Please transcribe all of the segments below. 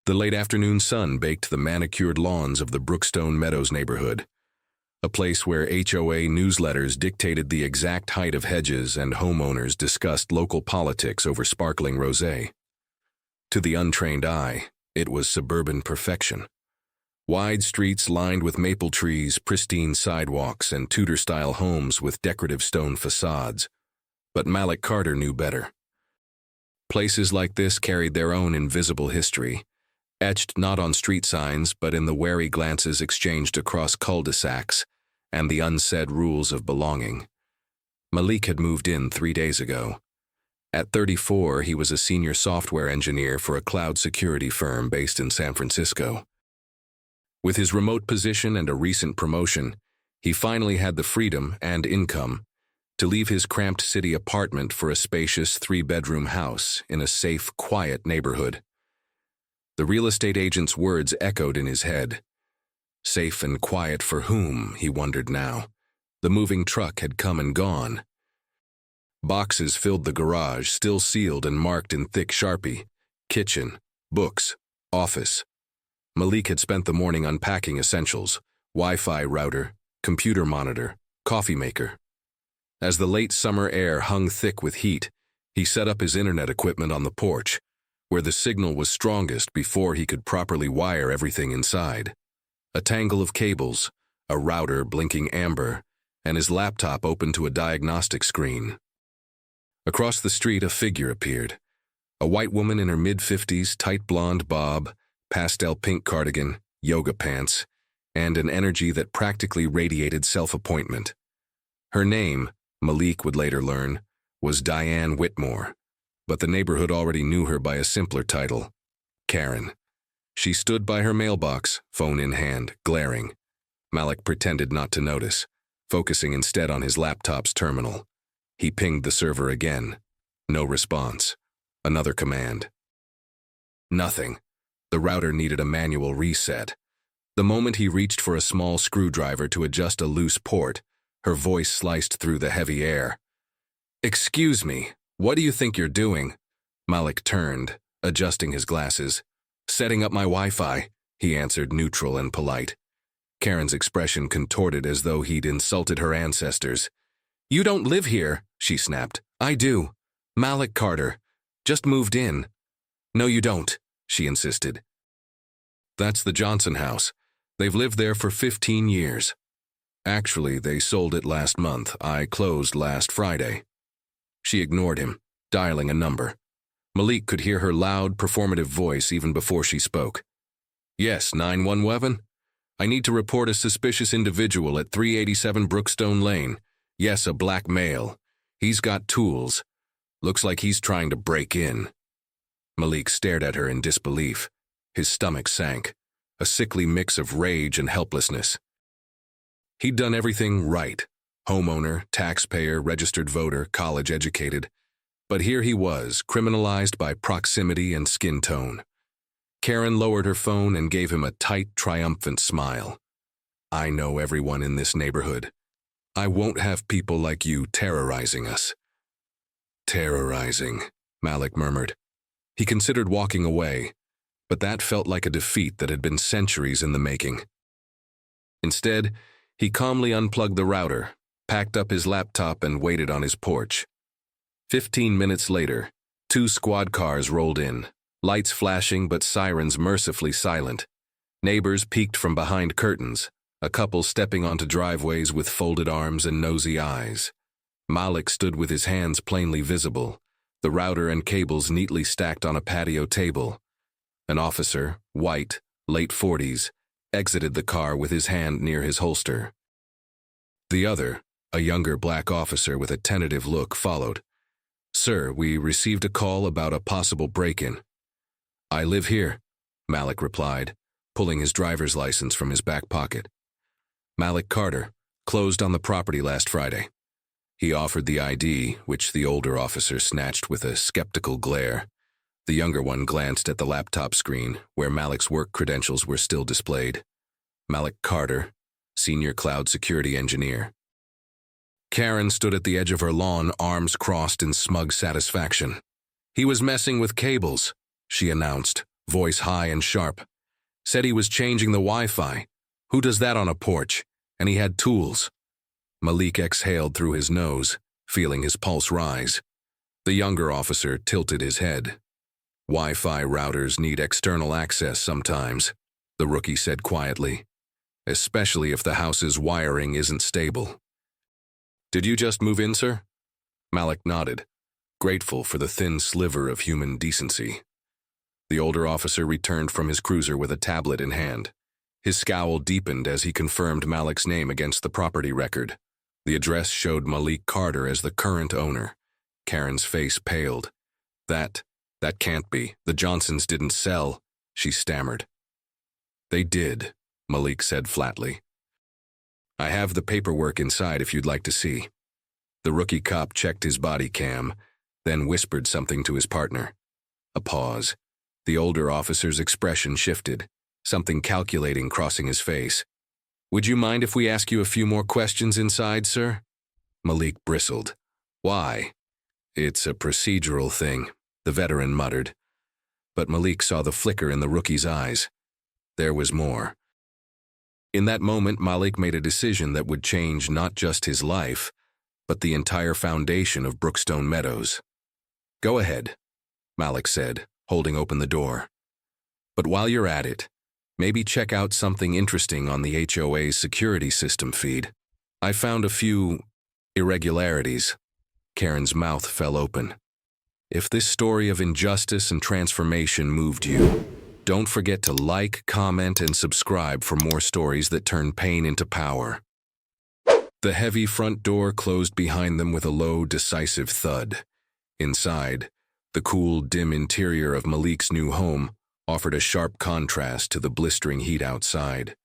The late afternoon sun baked the manicured lawns of the Brookstone Meadows neighborhood, a place where HOA newsletters dictated the exact height of hedges and homeowners discussed local politics over sparkling rosé. To the untrained eye, it was suburban perfection. Wide streets lined with maple trees, pristine sidewalks, and Tudor-style homes with decorative stone facades. But Malik Carter knew better. Places like this carried their own invisible history, etched not on street signs but in the wary glances exchanged across cul-de-sacs and the unsaid rules of belonging. Malik had moved in 3 days ago. At 34, he was a senior software engineer for a cloud security firm based in San Francisco. With his remote position and a recent promotion, he finally had the freedom and income to leave his cramped city apartment for a spacious 3-bedroom house in a safe, quiet neighborhood. The real estate agent's words echoed in his head. Safe and quiet for whom, he wondered now. The moving truck had come and gone. Boxes filled the garage, still sealed and marked in thick Sharpie. Kitchen, books, office. Malik had spent the morning unpacking essentials: Wi-Fi router, computer monitor, coffee maker. As the late summer air hung thick with heat, he set up his internet equipment on the porch, where the signal was strongest before he could properly wire everything inside. A tangle of cables, a router blinking amber, and his laptop open to a diagnostic screen. Across the street, a figure appeared. A white woman in her mid-50s, tight blonde bob, pastel pink cardigan, yoga pants, and an energy that practically radiated self-appointment. Her name, Malik would later learn, was Diane Whitmore, but the neighborhood already knew her by a simpler title, Karen. She stood by her mailbox, phone in hand, glaring. Malik pretended not to notice, focusing instead on his laptop's terminal. He pinged the server again. No response. Another command. Nothing. The router needed a manual reset. The moment he reached for a small screwdriver to adjust a loose port, her voice sliced through the heavy air. "Excuse me, what do you think you're doing?" Malik turned, adjusting his glasses. "Setting up my Wi-Fi," he answered, neutral and polite. Karen's expression contorted as though he'd insulted her ancestors. "You don't live here," she snapped. "I do. Malik Carter. Just moved in." "No, you don't," she insisted. "That's the Johnson house. They've lived there for 15 years. Actually, they sold it last month. I closed last Friday." She ignored him, dialing a number. Malik could hear her loud, performative voice even before she spoke. "Yes, 911? I need to report a suspicious individual at 387 Brookstone Lane. Yes, a black male. He's got tools. Looks like he's trying to break in." Malik stared at her in disbelief. His stomach sank, a sickly mix of rage and helplessness. He'd done everything right. Homeowner, taxpayer, registered voter, college-educated. But here he was, criminalized by proximity and skin tone. Karen lowered her phone and gave him a tight, triumphant smile. "I know everyone in this neighborhood. I won't have people like you terrorizing us." "Terrorizing," Malik murmured. He considered walking away, but that felt like a defeat that had been centuries in the making. Instead, he calmly unplugged the router, packed up his laptop, and waited on his porch. 15 minutes later, 2 squad cars rolled in, lights flashing but sirens mercifully silent. Neighbors peeked from behind curtains, a couple stepping onto driveways with folded arms and nosy eyes. Malik stood with his hands plainly visible, the router and cables neatly stacked on a patio table. An officer, white, late 40s, exited the car with his hand near his holster. The other, a younger black officer with a tentative look, followed. "Sir, we received a call about a possible break-in." "I live here," Malik replied, pulling his driver's license from his back pocket. Malik Carter, closed on the property last Friday. He offered the ID, which the older officer snatched with a skeptical glare. The younger one glanced at the laptop screen, where Malik's work credentials were still displayed. Malik Carter, senior cloud security engineer. Karen stood at the edge of her lawn, arms crossed in smug satisfaction. "He was messing with cables," she announced, voice high and sharp. Said he was changing the Wi-Fi. Who does that on a porch? And he had tools. Malik exhaled through his nose, feeling his pulse rise. The younger officer tilted his head. Wi-Fi routers need external access sometimes, the rookie said quietly, especially if the house's wiring isn't stable. Did you just move in, sir? Malik nodded, grateful for the thin sliver of human decency. The older officer returned from his cruiser with a tablet in hand. His scowl deepened as he confirmed Malik's name against the property record. The address showed Malik Carter as the current owner. Karen's face paled. That can't be. The Johnsons didn't sell, she stammered. They did, Malik said flatly. I have the paperwork inside if you'd like to see. The rookie cop checked his body cam, then whispered something to his partner. A pause. The older officer's expression shifted, something calculating crossing his face. Would you mind if we ask you a few more questions inside, sir? Malik bristled. Why? It's a procedural thing, the veteran muttered. But Malik saw the flicker in the rookie's eyes. There was more. In that moment, Malik made a decision that would change not just his life, but the entire foundation of Brookstone Meadows. Go ahead, Malik said, holding open the door. But while you're at it, maybe check out something interesting on the HOA's security system feed. I found a few irregularities. Karen's mouth fell open. If this story of injustice and transformation moved you, don't forget to like, comment, and subscribe for more stories that turn pain into power. The heavy front door closed behind them with a low, decisive thud. Inside, the cool, dim interior of Malik's new home offered a sharp contrast to the blistering heat outside.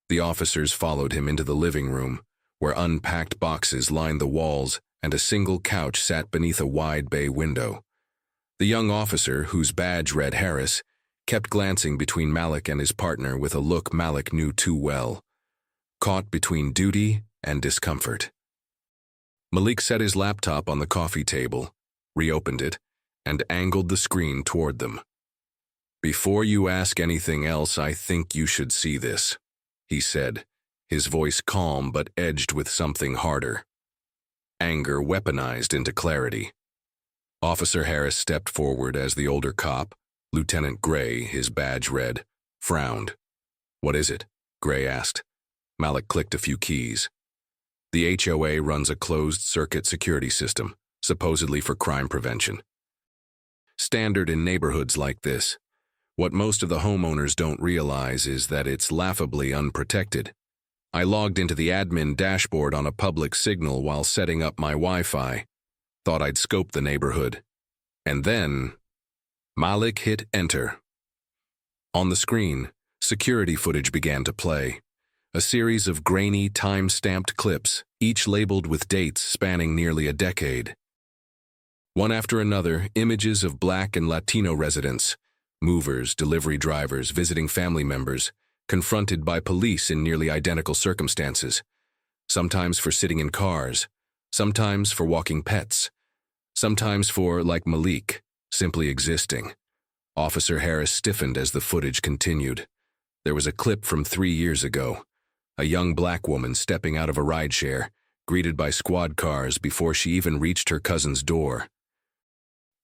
The officers followed him into the living room, where unpacked boxes lined the walls and a single couch sat beneath a wide bay window. The young officer, whose badge read Harris, kept glancing between Malik and his partner with a look Malik knew too well, caught between duty and discomfort. Malik set his laptop on the coffee table, reopened it, and angled the screen toward them. Before you ask anything else, I think you should see this, he said, his voice calm but edged with something harder. Anger weaponized into clarity. Officer Harris stepped forward as the older cop, Lieutenant Gray, his badge read, frowned. What is it? Gray asked. Malik clicked a few keys. The HOA runs a closed-circuit security system, supposedly for crime prevention. Standard in neighborhoods like this. What most of the homeowners don't realize is that it's laughably unprotected. I logged into the admin dashboard on a public signal while setting up my Wi-Fi. Thought I'd scope the neighborhood. And then, Malik hit enter. On the screen, security footage began to play. A series of grainy, time-stamped clips, each labeled with dates spanning nearly a decade. One after another, images of Black and Latino residents, movers, delivery drivers, visiting family members, confronted by police in nearly identical circumstances, sometimes for sitting in cars, sometimes for walking pets, sometimes for, like Malik, simply existing. Officer Harris stiffened as the footage continued. There was a clip from 3 years ago, a young black woman stepping out of a rideshare, greeted by squad cars before she even reached her cousin's door.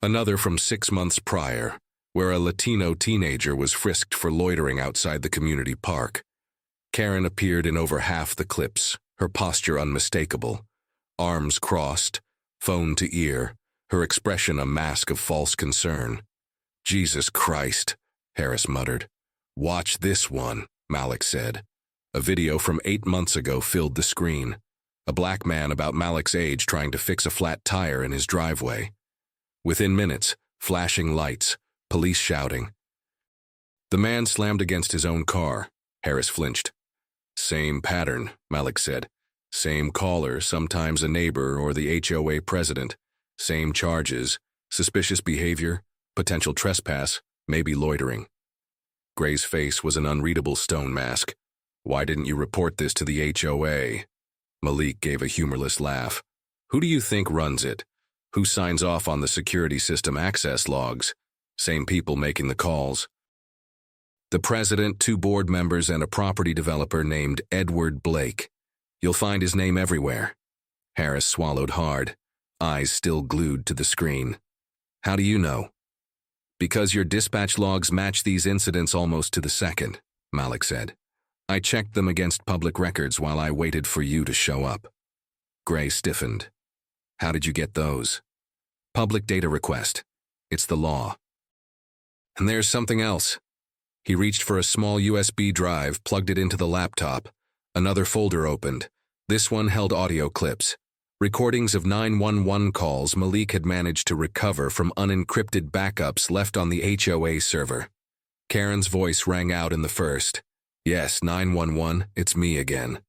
Another from 6 months prior, where a Latino teenager was frisked for loitering outside the community park. Karen appeared in over half the clips, her posture unmistakable. Arms crossed, phone to ear, her expression a mask of false concern. Jesus Christ, Harris muttered. Watch this one, Malik said. A video from 8 months ago filled the screen. A black man about Malik's age trying to fix a flat tire in his driveway. Within minutes, flashing lights, police shouting. The man slammed against his own car. Harris flinched. Same pattern, Malik said. Same caller, sometimes a neighbor or the HOA president. Same charges, suspicious behavior, potential trespass, maybe loitering. Gray's face was an unreadable stone mask. Why didn't you report this to the HOA? Malik gave a humorless laugh. Who do you think runs it? Who signs off on the security system access logs? Same people making the calls. The president, 2 board members, and a property developer named Edward Blake. You'll find his name everywhere. Harris swallowed hard, eyes still glued to the screen. How do you know? Because your dispatch logs match these incidents almost to the second, Malik said. I checked them against public records while I waited for you to show up. Gray stiffened. How did you get those? Public data request. It's the law. And there's something else. He reached for a small USB drive, plugged it into the laptop. Another folder opened. This one held audio clips. Recordings of 911 calls Malik had managed to recover from unencrypted backups left on the HOA server. Karen's voice rang out in the first. Yes, 911, it's me again.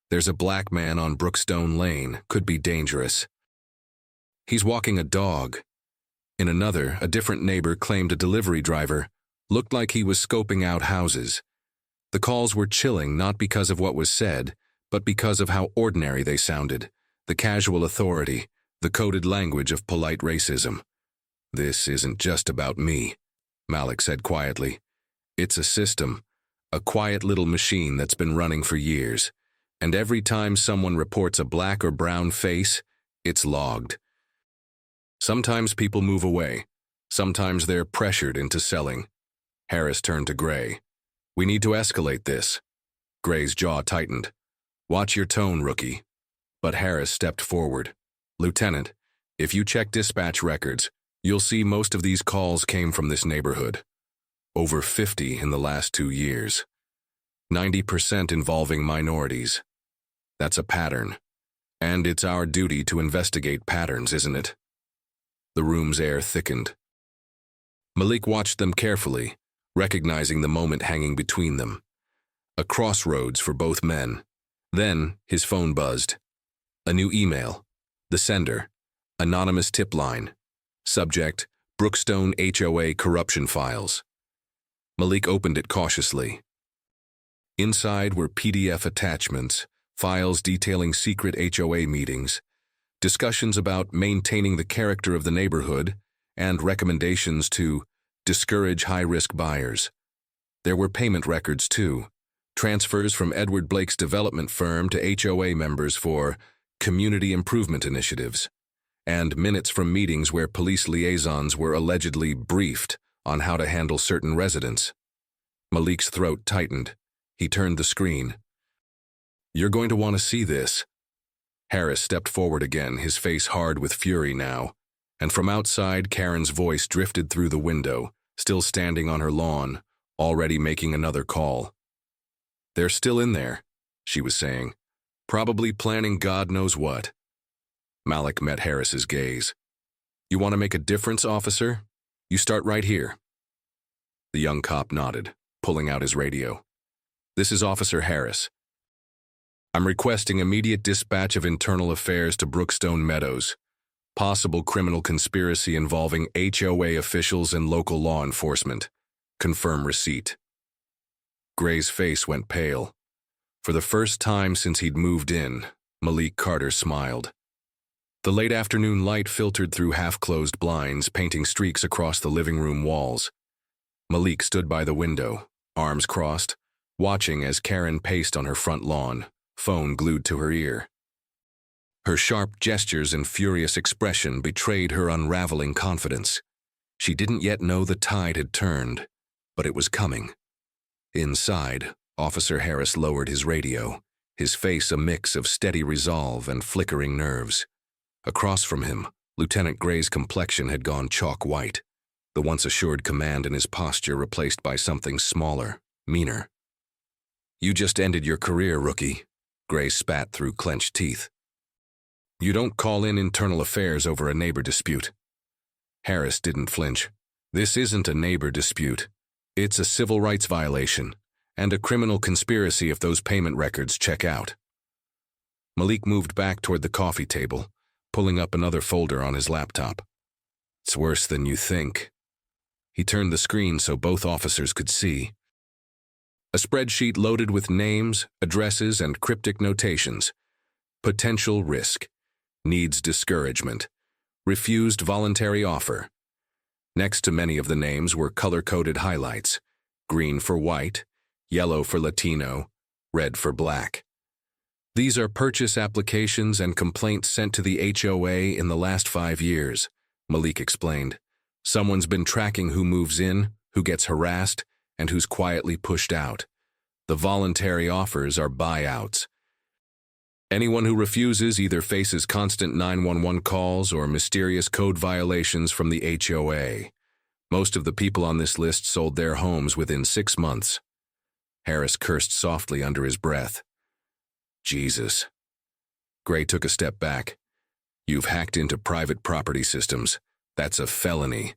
There's a black man on Brookstone Lane, could be dangerous. He's walking a dog. In another, a different neighbor claimed a delivery driver looked like he was scoping out houses. The calls were chilling not because of what was said, but because of how ordinary they sounded, the casual authority, the coded language of polite racism. This isn't just about me, Malik said quietly. It's a system, a quiet little machine that's been running for years, and every time someone reports a black or brown face, it's logged. Sometimes people move away. Sometimes they're pressured into selling. Harris turned to Gray. We need to escalate this. Gray's jaw tightened. Watch your tone, rookie. But Harris stepped forward. Lieutenant, if you check dispatch records, you'll see most of these calls came from this neighborhood. Over 50 in the last 2 years. 90% involving minorities. That's a pattern. And it's our duty to investigate patterns, isn't it? The room's air thickened. Malik watched them carefully, recognizing the moment hanging between them. A crossroads for both men. Then his phone buzzed. A new email. The sender. Anonymous tip line. Subject, Brookstone HOA corruption files. Malik opened it cautiously. Inside were PDF attachments, files detailing secret HOA meetings, discussions about maintaining the character of the neighborhood, and recommendations to discourage high-risk buyers. There were payment records, too. Transfers from Edward Blake's development firm to HOA members for community improvement initiatives, and minutes from meetings where police liaisons were allegedly briefed on how to handle certain residents. Malik's throat tightened. He turned the screen. You're going to want to see this. Harris stepped forward again, his face hard with fury now, and from outside Karen's voice drifted through the window, still standing on her lawn, already making another call. They're still in there, she was saying, probably planning God knows what. Malik met Harris's gaze. You want to make a difference, officer? You start right here. The young cop nodded, pulling out his radio. This is Officer Harris. I'm requesting immediate dispatch of internal affairs to Brookstone Meadows. Possible criminal conspiracy involving HOA officials and local law enforcement. Confirm receipt. Gray's face went pale. For the first time since he'd moved in, Malik Carter smiled. The late afternoon light filtered through half-closed blinds, painting streaks across the living room walls. Malik stood by the window, arms crossed, watching as Karen paced on her front lawn, phone glued to her ear. Her sharp gestures and furious expression betrayed her unraveling confidence. She didn't yet know the tide had turned, but it was coming. Inside, Officer Harris lowered his radio, his face a mix of steady resolve and flickering nerves. Across from him, Lieutenant Gray's complexion had gone chalk white, the once assured command in his posture replaced by something smaller, meaner. You just ended your career, rookie, Gray spat through clenched teeth. You don't call in internal affairs over a neighbor dispute. Harris didn't flinch. This isn't a neighbor dispute. It's a civil rights violation, and a criminal conspiracy if those payment records check out. Malik moved back toward the coffee table, pulling up another folder on his laptop. It's worse than you think. He turned the screen so both officers could see. A spreadsheet loaded with names, addresses, and cryptic notations. Potential risk. Needs discouragement. Refused voluntary offer. Next to many of the names were color-coded highlights. green for white, yellow for Latino, red for black. These are purchase applications and complaints sent to the HOA in the last 5 years, Malik explained. Someone's been tracking who moves in, who gets harassed, and who's quietly pushed out. The voluntary offers are buyouts. Anyone who refuses either faces constant 911 calls or mysterious code violations from the HOA. Most of the people on this list sold their homes within 6 months. Harris cursed softly under his breath. Jesus. Gray took a step back. You've hacked into private property systems. That's a felony.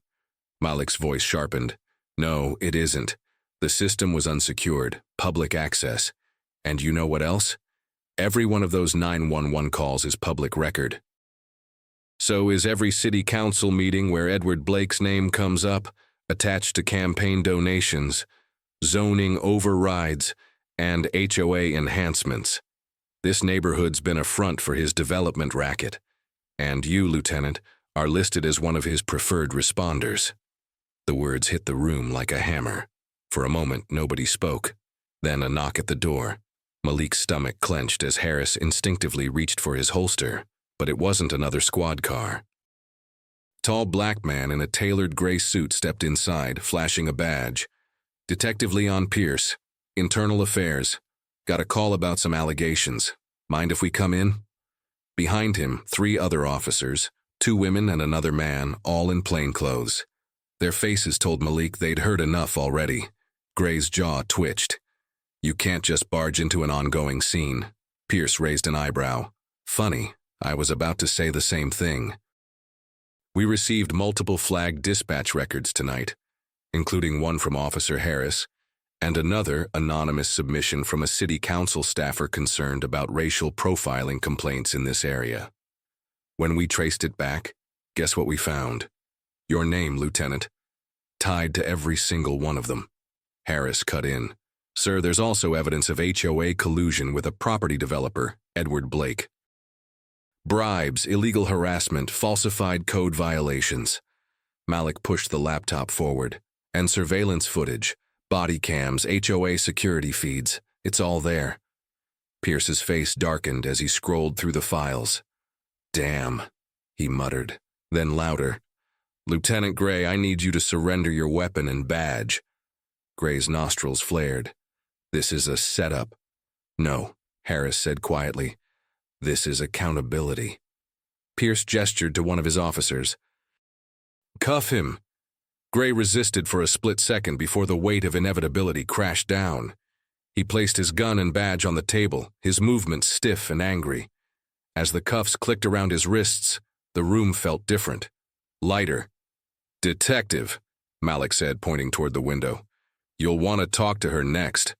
Malik's voice sharpened. No, it isn't. The system was unsecured, public access. And you know what else? Every one of those 911 calls is public record. So is every city council meeting where Edward Blake's name comes up, attached to campaign donations, zoning overrides, and HOA enhancements. This neighborhood's been a front for his development racket, and you, Lieutenant, are listed as one of his preferred responders. The words hit the room like a hammer. For a moment, nobody spoke. Then a knock at the door. Malik's stomach clenched as Harris instinctively reached for his holster, but it wasn't another squad car. Tall black man in a tailored gray suit stepped inside, flashing a badge. Detective Leon Pierce, Internal Affairs. Got a call about some allegations. Mind if we come in? Behind him, 3 other officers, 2 women and another man, all in plain clothes. Their faces told Malik they'd heard enough already. Gray's jaw twitched. You can't just barge into an ongoing scene. Pierce raised an eyebrow. Funny, I was about to say the same thing. We received multiple flagged dispatch records tonight, including one from Officer Harris, and another anonymous submission from a city council staffer concerned about racial profiling complaints in this area. When we traced it back, guess what we found? Your name, Lieutenant, tied to every single one of them. Harris cut in. Sir, there's also evidence of HOA collusion with a property developer, Edward Blake. Bribes, illegal harassment, falsified code violations. Malik pushed the laptop forward. And surveillance footage. Body cams, HOA security feeds, it's all there. Pierce's face darkened as he scrolled through the files. Damn, he muttered, then louder. Lieutenant Gray, I need you to surrender your weapon and badge. Gray's nostrils flared. This is a setup. No, Harris said quietly. This is accountability. Pierce gestured to one of his officers. Cuff him. Gray resisted for a split second before the weight of inevitability crashed down. He placed his gun and badge on the table, his movements stiff and angry. As the cuffs clicked around his wrists, the room felt different. Lighter. Detective, Malik said, pointing toward the window. You'll want to talk to her next.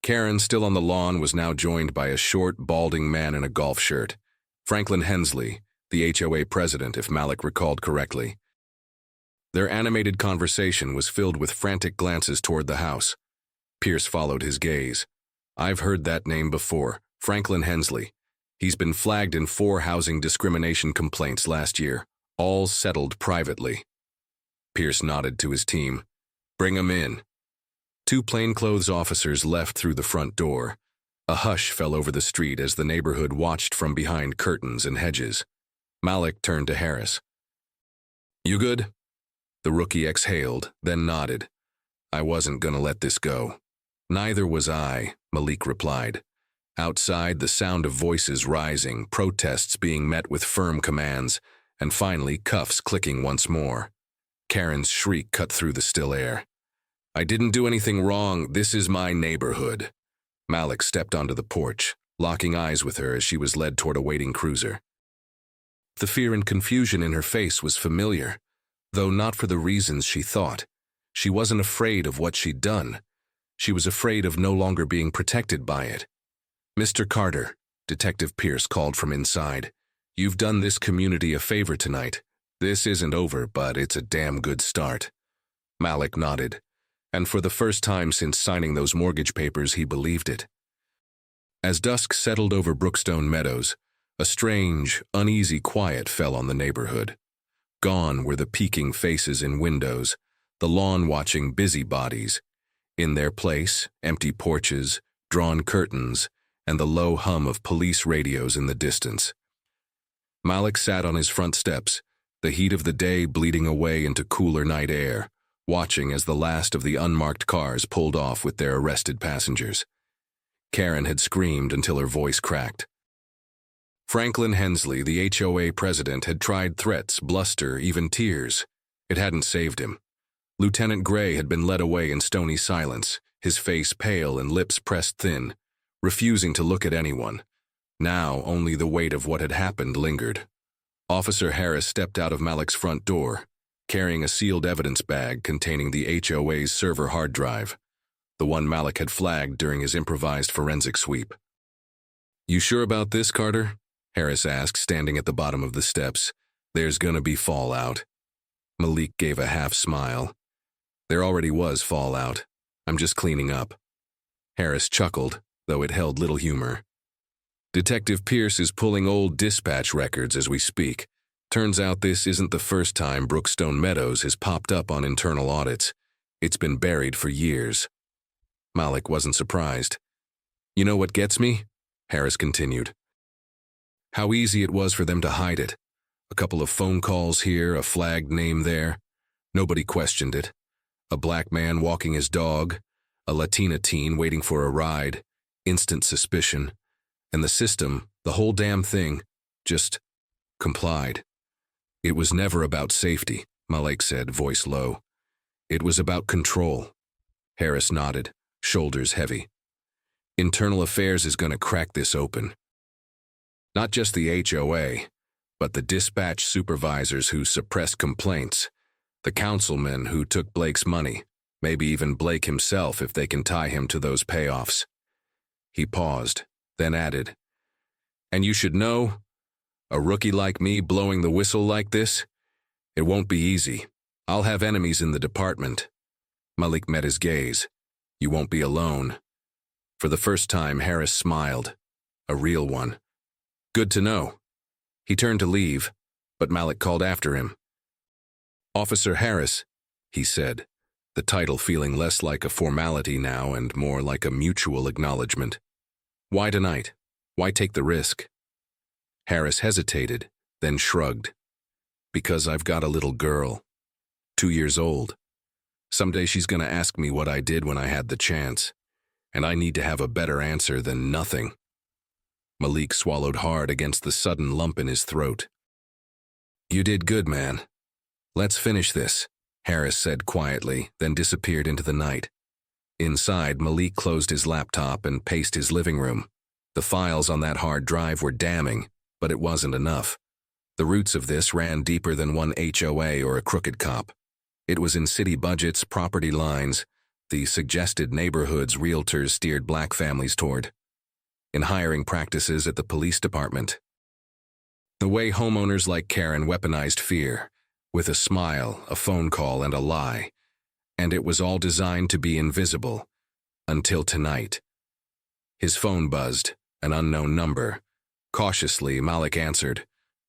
Karen, still on the lawn, was now joined by a short, balding man in a golf shirt. Franklin Hensley, the HOA president, if Malik recalled correctly. Their animated conversation was filled with frantic glances toward the house. Pierce followed his gaze. I've heard that name before, Franklin Hensley. He's been flagged in 4 housing discrimination complaints last year, all settled privately. Pierce nodded to his team. Bring him in. 2 plainclothes officers left through the front door. A hush fell over the street as the neighborhood watched from behind curtains and hedges. Malik turned to Harris. You good? The rookie exhaled, then nodded. I wasn't gonna let this go. Neither was I, Malik replied. Outside, the sound of voices rising, protests being met with firm commands, and finally cuffs clicking once more. Karen's shriek cut through the still air. I didn't do anything wrong. This is my neighborhood. Malik stepped onto the porch, locking eyes with her as she was led toward a waiting cruiser. The fear and confusion in her face was familiar, though not for the reasons she thought. She wasn't afraid of what she'd done. She was afraid of no longer being protected by it. Mr. Carter, Detective Pierce called from inside. You've done this community a favor tonight. This isn't over, but it's a damn good start. Malik nodded, and for the first time since signing those mortgage papers, he believed it. As dusk settled over Brookstone Meadows, a strange, uneasy quiet fell on the neighborhood. Gone were the peeking faces in windows, the lawn-watching busybodies. In their place, empty porches, drawn curtains, and the low hum of police radios in the distance. Malik sat on his front steps, the heat of the day bleeding away into cooler night air, watching as the last of the unmarked cars pulled off with their arrested passengers. Karen had screamed until her voice cracked. Franklin Hensley, the HOA president, had tried threats, bluster, even tears. It hadn't saved him. Lieutenant Gray had been led away in stony silence, his face pale and lips pressed thin, refusing to look at anyone. Now only the weight of what had happened lingered. Officer Harris stepped out of Malik's front door, carrying a sealed evidence bag containing the HOA's server hard drive, the one Malik had flagged during his improvised forensic sweep. "You sure about this, Carter?" Harris asked, standing at the bottom of the steps. "There's gonna be fallout." Malik gave a half smile. "There already was fallout. I'm just cleaning up." Harris chuckled, though it held little humor. "Detective Pierce is pulling old dispatch records as we speak. Turns out this isn't the first time Brookstone Meadows has popped up on internal audits. It's been buried for years." Malik wasn't surprised. "You know what gets me?" Harris continued. "How easy it was for them to hide it. A couple of phone calls here, a flagged name there. Nobody questioned it. A black man walking his dog, a Latina teen waiting for a ride, instant suspicion. And the system, the whole damn thing, just complied. It was never about safety," Malik said, voice low. "It was about control." Harris nodded, shoulders heavy. "Internal Affairs is gonna crack this open. Not just the HOA, but the dispatch supervisors who suppressed complaints, the councilmen who took Blake's money, maybe even Blake himself if they can tie him to those payoffs." He paused, then added, "And you should know, a rookie like me blowing the whistle like this, it won't be easy. I'll have enemies in the department." Malik met his gaze. "You won't be alone." For the first time, Harris smiled. A real one. "Good to know." He turned to leave, but Malik called after him. "Officer Harris," he said, the title feeling less like a formality now and more like a mutual acknowledgement. "Why tonight? Why take the risk?" Harris hesitated, then shrugged. "Because I've got a little girl, 2 years old. Someday she's gonna ask me what I did when I had the chance, and I need to have a better answer than nothing." Malik swallowed hard against the sudden lump in his throat. "You did good, man. Let's finish this," Harris said quietly, then disappeared into the night. Inside, Malik closed his laptop and paced his living room. The files on that hard drive were damning, but it wasn't enough. The roots of this ran deeper than one HOA or a crooked cop. It was in city budgets, property lines, the suggested neighborhoods realtors steered black families toward, in hiring practices at the police department. The way homeowners like Karen weaponized fear, with a smile, a phone call, and a lie. And it was all designed to be invisible. Until tonight. His phone buzzed, an unknown number. Cautiously, Malik answered.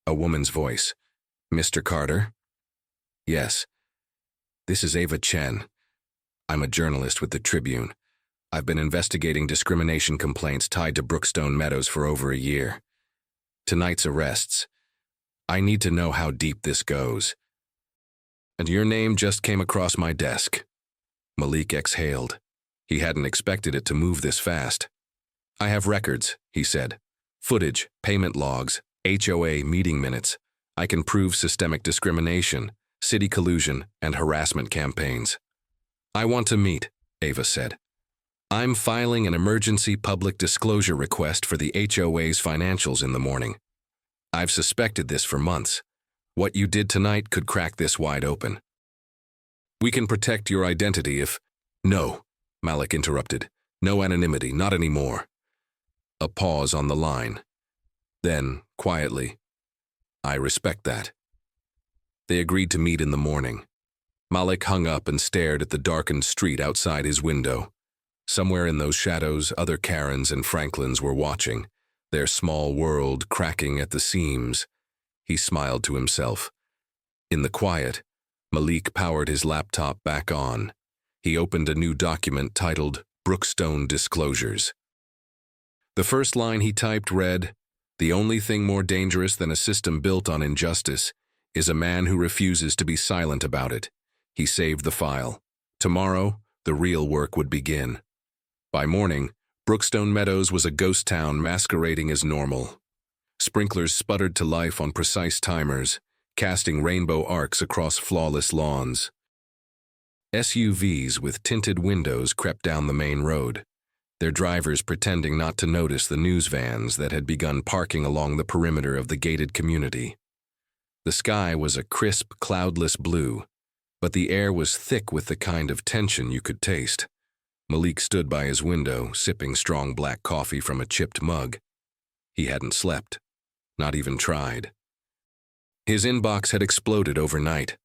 A woman's voice. "Mr. Carter?" "Yes. This is Ava Chen. I'm a journalist with the Tribune. I've been investigating discrimination complaints tied to Brookstone Meadows for over a year. Tonight's arrests. I need to know how deep this goes. And your name just came across my desk." Malik exhaled. He hadn't expected it to move this fast. "I have records," he said. "Footage, payment logs, HOA meeting minutes. I can prove systemic discrimination, city collusion, and harassment campaigns." "I want to meet," Ava said. "I'm filing an emergency public disclosure request for the HOA's financials in the morning. I've suspected this for months. What you did tonight could crack this wide open. We can protect your identity if—" "No," Malik interrupted. "No anonymity, not anymore." A pause on the line. Then, quietly, "I respect that." They agreed to meet in the morning. Malik hung up and stared at the darkened street outside his window. Somewhere in those shadows, other Karens and Franklins were watching, their small world cracking at the seams. He smiled to himself. In the quiet, Malik powered his laptop back on. He opened a new document titled Brookstone Disclosures. The first line he typed read, "The only thing more dangerous than a system built on injustice is a man who refuses to be silent about it." He saved the file. Tomorrow, the real work would begin. By morning, Brookstone Meadows was a ghost town masquerading as normal. Sprinklers sputtered to life on precise timers, casting rainbow arcs across flawless lawns. SUVs with tinted windows crept down the main road, their drivers pretending not to notice the news vans that had begun parking along the perimeter of the gated community. The sky was a crisp, cloudless blue, but the air was thick with the kind of tension you could taste. Malik stood by his window, sipping strong black coffee from a chipped mug. He hadn't slept, not even tried. His inbox had exploded overnight.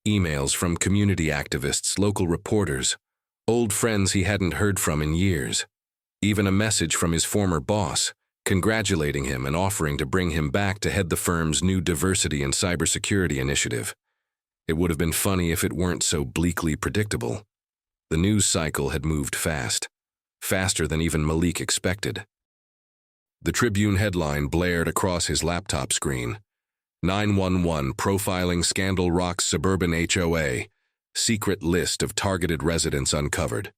Emails from community activists, local reporters, old friends he hadn't heard from in years. Even a message from his former boss, congratulating him and offering to bring him back to head the firm's new diversity and cybersecurity initiative. It would have been funny if it weren't so bleakly predictable. The news cycle had moved fast, faster than even Malik expected. The Tribune headline blared across his laptop screen. 911 profiling scandal rocks suburban HOA. Secret list of targeted residents uncovered.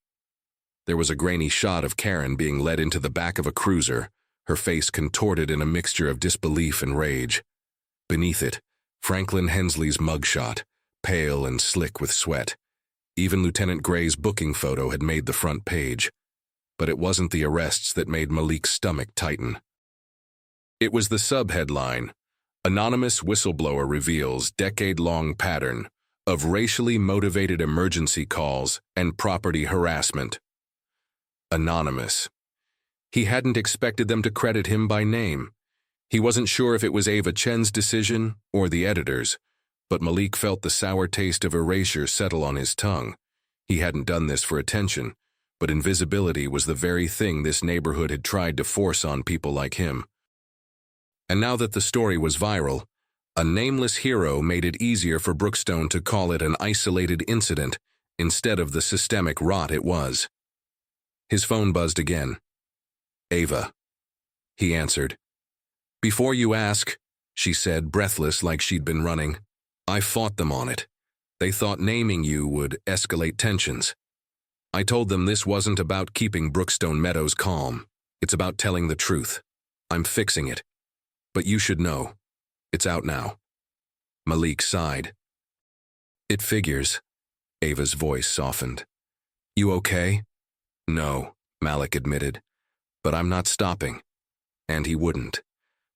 There was a grainy shot of Karen being led into the back of a cruiser, her face contorted in a mixture of disbelief and rage. Beneath it, Franklin Hensley's mugshot, pale and slick with sweat. Even Lieutenant Gray's booking photo had made the front page. But it wasn't the arrests that made Malik's stomach tighten. It was the sub-headline, "Anonymous Whistleblower Reveals Decade-Long Pattern of Racially Motivated Emergency Calls and Property Harassment." Anonymous. He hadn't expected them to credit him by name. He wasn't sure if it was Ava Chen's decision or the editor's, but Malik felt the sour taste of erasure settle on his tongue. He hadn't done this for attention, but invisibility was the very thing this neighborhood had tried to force on people like him. And now that the story was viral, a nameless hero made it easier for Brookstone to call it an isolated incident instead of the systemic rot it was. His phone buzzed again. "Ava," he answered. "Before you ask," she said, breathless like she'd been running, "I fought them on it. They thought naming you would escalate tensions. I told them this wasn't about keeping Brookstone Meadows calm. It's about telling the truth. I'm fixing it. But you should know. It's out now." Malik sighed. "It figures." Ava's voice softened. "You okay?" "No," Malik admitted. "But I'm not stopping." And he wouldn't.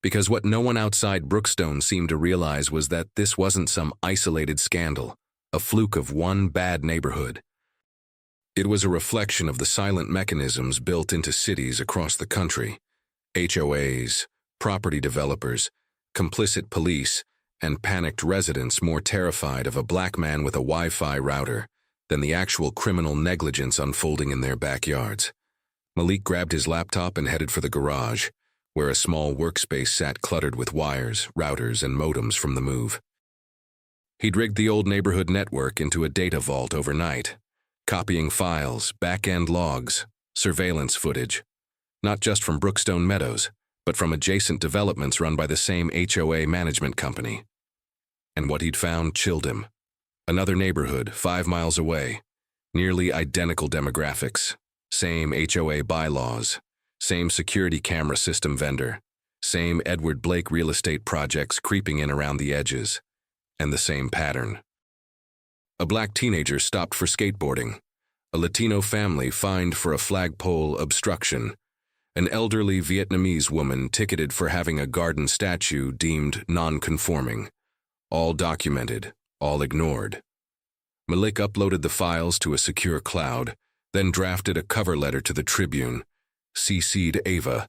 Because what no one outside Brookstone seemed to realize was that this wasn't some isolated scandal, a fluke of one bad neighborhood. It was a reflection of the silent mechanisms built into cities across the country. HOAs, property developers, complicit police, and panicked residents more terrified of a black man with a Wi-Fi router than the actual criminal negligence unfolding in their backyards. Malik grabbed his laptop and headed for the garage, where a small workspace sat cluttered with wires, routers, and modems from the move. He'd rigged the old neighborhood network into a data vault overnight, copying files, back-end logs, surveillance footage, not just from Brookstone Meadows, but from adjacent developments run by the same HOA management company. And what he'd found chilled him. Another neighborhood, 5 miles away, nearly identical demographics, same HOA bylaws, same security camera system vendor, same Edward Blake real estate projects creeping in around the edges, and the same pattern. A black teenager stopped for skateboarding, a Latino family fined for a flagpole obstruction, an elderly Vietnamese woman ticketed for having a garden statue deemed non-conforming. All documented, all ignored. Malik uploaded the files to a secure cloud, then drafted a cover letter to the Tribune, CC'd Ava,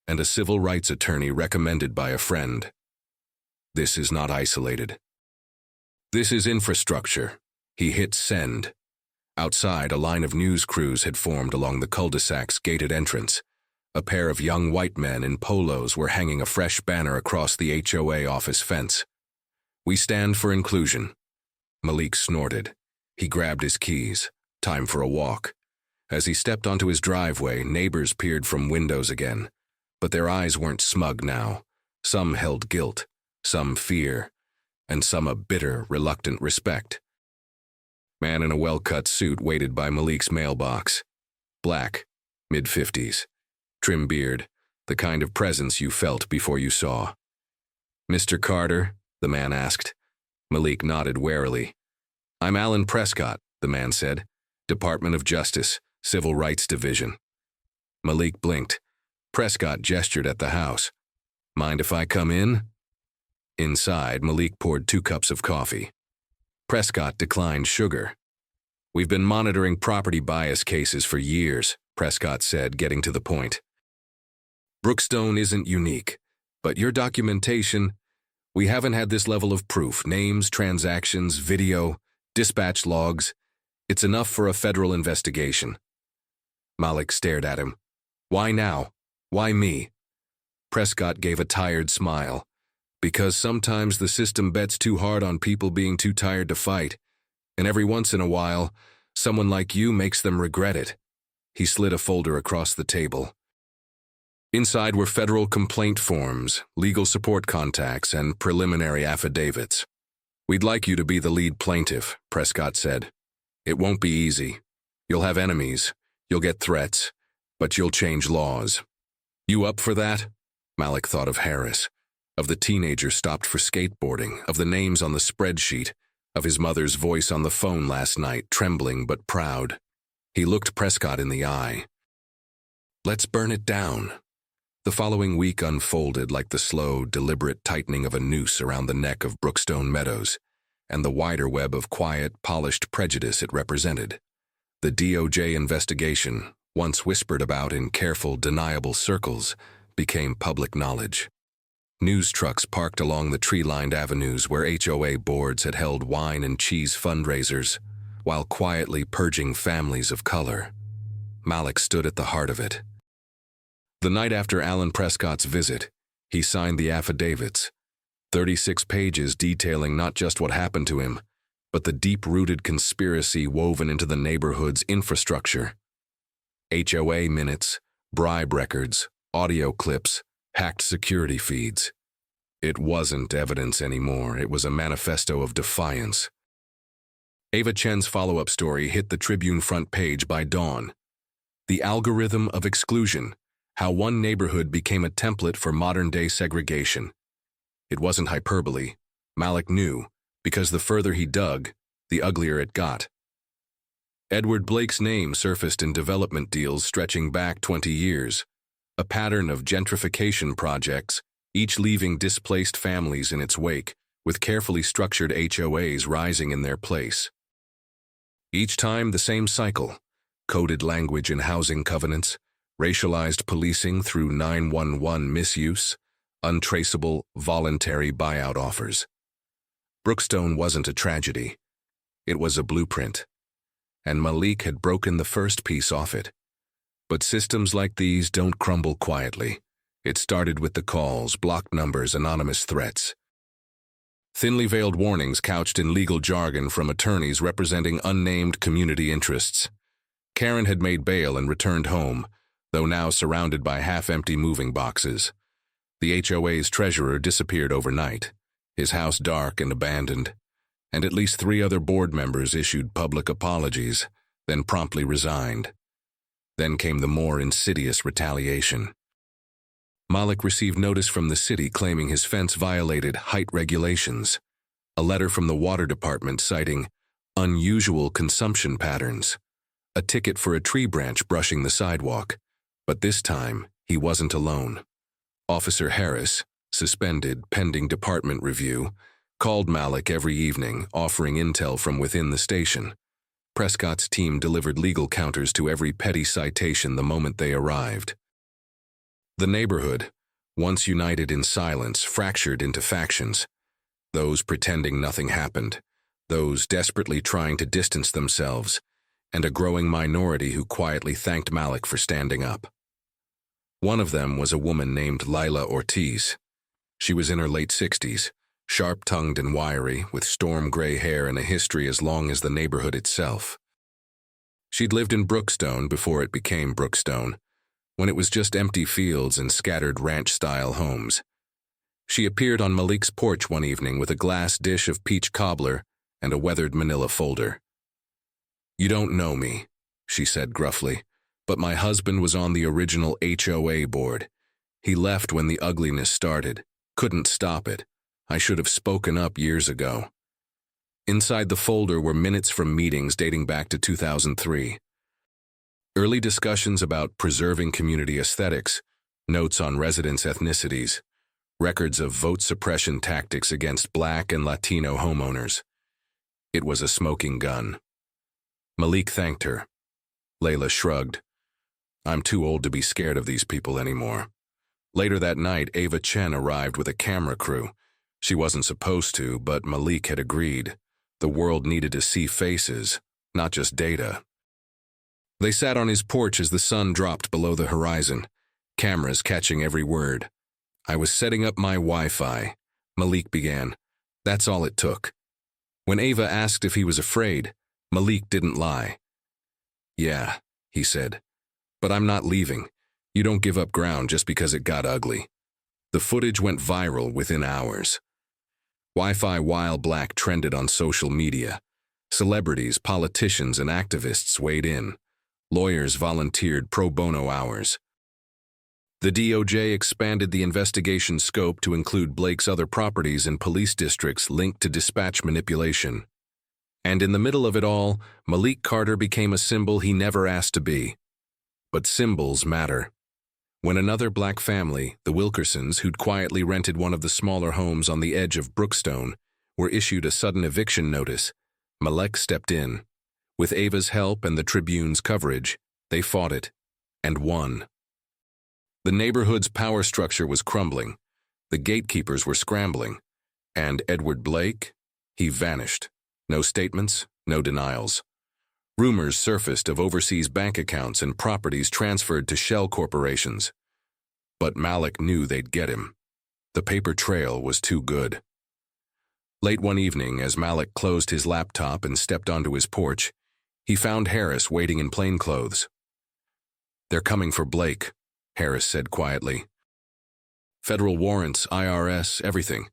and a civil rights attorney recommended by a friend. This is not isolated. This is infrastructure. He hit send. Outside, a line of news crews had formed along the cul-de-sac's gated entrance. A pair of young white men in polos were hanging a fresh banner across the HOA office fence. "We stand for inclusion." Malik snorted. He grabbed his keys. Time for a walk. As he stepped onto his driveway, neighbors peered from windows again. But their eyes weren't smug now. Some held guilt, some fear, and some a bitter, reluctant respect. Man in a well-cut suit waited by Malik's mailbox. Black, mid-50s, trim beard, the kind of presence you felt before you saw. "Mr. Carter?" the man asked. Malik nodded warily. "I'm Alan Prescott," the man said. "Department of Justice, Civil Rights Division." Malik blinked. Prescott gestured at the house. "Mind if I come in?" Inside, Malik poured 2 cups of coffee. Prescott declined sugar. "We've been monitoring property bias cases for years," Prescott said, getting to the point. "Brookstone isn't unique, but your documentation, we haven't had this level of proof, names, transactions, video, dispatch logs. It's enough for a federal investigation." Malik stared at him. "Why now? Why me?" Prescott gave a tired smile. "Because sometimes the system bets too hard on people being too tired to fight, and every once in a while, someone like you makes them regret it." He slid a folder across the table. Inside were federal complaint forms, legal support contacts, and preliminary affidavits. "We'd like you to be the lead plaintiff," Prescott said. "It won't be easy. You'll have enemies, you'll get threats, but you'll change laws." "You up for that?" Malik thought of Harris, of the teenager stopped for skateboarding, of the names on the spreadsheet, of his mother's voice on the phone last night, trembling but proud. He looked Prescott in the eye. "Let's burn it down." The following week unfolded like the slow, deliberate tightening of a noose around the neck of Brookstone Meadows, and the wider web of quiet, polished prejudice it represented. The DOJ investigation, once whispered about in careful, deniable circles, became public knowledge. News trucks parked along the tree-lined avenues where HOA boards had held wine and cheese fundraisers, while quietly purging families of color. Malik stood at the heart of it. The night after Alan Prescott's visit, he signed the affidavits, 36 pages detailing not just what happened to him, but the deep-rooted conspiracy woven into the neighborhood's infrastructure. HOA minutes, bribe records, audio clips, hacked security feeds. It wasn't evidence anymore, it was a manifesto of defiance. Ava Chen's follow-up story hit the Tribune front page by dawn. The Algorithm of Exclusion, How One Neighborhood Became a Template for Modern-Day Segregation. It wasn't hyperbole. Malik knew, because the further he dug, the uglier it got. Edward Blake's name surfaced in development deals stretching back 20 years, a pattern of gentrification projects, each leaving displaced families in its wake, with carefully structured HOAs rising in their place. Each time the same cycle, coded language in housing covenants, racialized policing through 911 misuse, untraceable, voluntary buyout offers. Brookstone wasn't a tragedy. It was a blueprint. And Malik had broken the first piece off it. But systems like these don't crumble quietly. It started with the calls, blocked numbers, anonymous threats. Thinly veiled warnings couched in legal jargon from attorneys representing unnamed community interests. Karen had made bail and returned home, though now surrounded by half-empty moving boxes. The HOA's treasurer disappeared overnight, his house dark and abandoned, and at least 3 other board members issued public apologies, then promptly resigned. Then came the more insidious retaliation. Malik received notice from the city claiming his fence violated height regulations, a letter from the water department citing unusual consumption patterns, a ticket for a tree branch brushing the sidewalk. But this time, he wasn't alone. Officer Harris, suspended pending department review, called Malik every evening, offering intel from within the station. Prescott's team delivered legal counters to every petty citation the moment they arrived. The neighborhood, once united in silence, fractured into factions. Those pretending nothing happened, those desperately trying to distance themselves, and a growing minority who quietly thanked Malik for standing up. One of them was a woman named Lila Ortiz. She was in her late 60s, sharp-tongued and wiry, with storm-gray hair and a history as long as the neighborhood itself. She'd lived in Brookstone before it became Brookstone, when it was just empty fields and scattered ranch-style homes. She appeared on Malik's porch one evening with a glass dish of peach cobbler and a weathered manila folder. "You don't know me," she said gruffly, "but my husband was on the original HOA board. He left when the ugliness started. Couldn't stop it. I should have spoken up years ago." Inside the folder were minutes from meetings dating back to 2003. Early discussions about preserving community aesthetics, notes on residents' ethnicities, records of vote suppression tactics against Black and Latino homeowners. It was a smoking gun. Malik thanked her. Layla shrugged. "I'm too old to be scared of these people anymore." Later that night, Ava Chen arrived with a camera crew. She wasn't supposed to, but Malik had agreed. The world needed to see faces, not just data. They sat on his porch as the sun dropped below the horizon, cameras catching every word. "I was setting up my Wi-Fi," Malik began. "That's all it took." When Ava asked if he was afraid, Malik didn't lie. "Yeah," he said, "but I'm not leaving. You don't give up ground just because it got ugly." The footage went viral within hours. Wi-Fi While Black trended on social media. Celebrities, politicians, and activists weighed in. Lawyers volunteered pro bono hours. The DOJ expanded the investigation scope to include Blake's other properties in police districts linked to dispatch manipulation. And in the middle of it all, Malik Carter became a symbol he never asked to be. But symbols matter. When another Black family, the Wilkersons, who'd quietly rented one of the smaller homes on the edge of Brookstone, were issued a sudden eviction notice, Malik stepped in. With Ava's help and the Tribune's coverage, they fought it, and won. The neighborhood's power structure was crumbling, the gatekeepers were scrambling, and Edward Blake, he vanished. No statements, no denials. Rumors surfaced of overseas bank accounts and properties transferred to shell corporations. But Malik knew they'd get him. The paper trail was too good. Late one evening, as Malik closed his laptop and stepped onto his porch, he found Harris waiting in plainclothes. "They're coming for Blake," Harris said quietly. "Federal warrants, IRS, everything.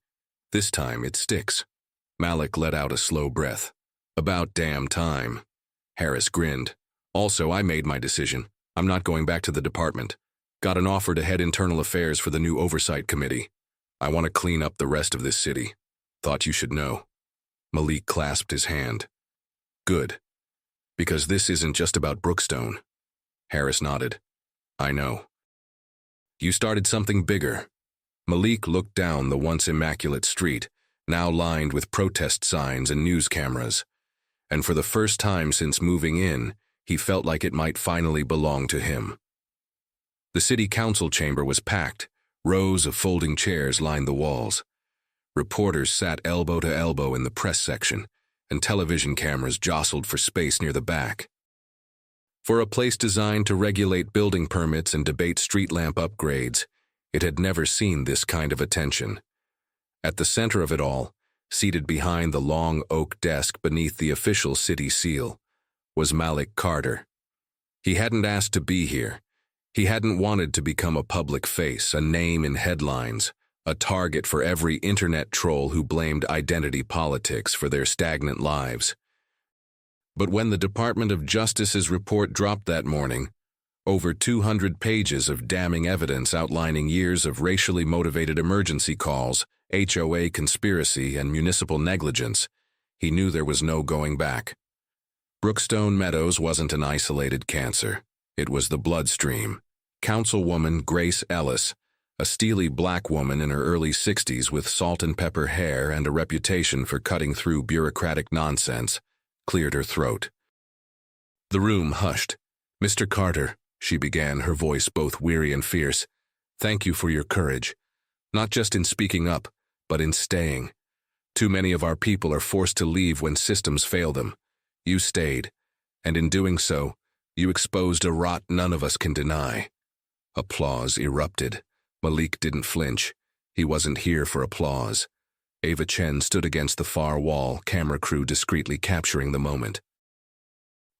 This time it sticks." Malik let out a slow breath. "About damn time." Harris grinned. "Also, I made my decision. I'm not going back to the department. Got an offer to head internal affairs for the new oversight committee. I want to clean up the rest of this city. Thought you should know." Malik clasped his hand. "Good. Because this isn't just about Brookstone." Harris nodded. "I know. You started something bigger." Malik looked down the once immaculate street, now lined with protest signs and news cameras. And for the first time since moving in, he felt like it might finally belong to him. The city council chamber was packed. Rows of folding chairs lined the walls. Reporters sat elbow to elbow in the press section, and television cameras jostled for space near the back. For a place designed to regulate building permits and debate street lamp upgrades, it had never seen this kind of attention. At the center of it all, seated behind the long oak desk beneath the official city seal, was Malik Carter. He hadn't asked to be here. He hadn't wanted to become a public face, a name in headlines, a target for every internet troll who blamed identity politics for their stagnant lives. But when the Department of Justice's report dropped that morning, over 200 pages of damning evidence outlining years of racially motivated emergency calls, HOA conspiracy, and municipal negligence, he knew there was no going back. Brookstone Meadows wasn't an isolated cancer. It was the bloodstream. Councilwoman Grace Ellis, a steely Black woman in her early 60s with salt and pepper hair and a reputation for cutting through bureaucratic nonsense, cleared her throat. The room hushed. "Mr. Carter," she began, her voice both weary and fierce, "thank you for your courage. Not just in speaking up, but in staying. Too many of our people are forced to leave when systems fail them. You stayed, and in doing so, you exposed a rot none of us can deny." Applause erupted. Malik didn't flinch. He wasn't here for applause. Ava Chen stood against the far wall, camera crew discreetly capturing the moment.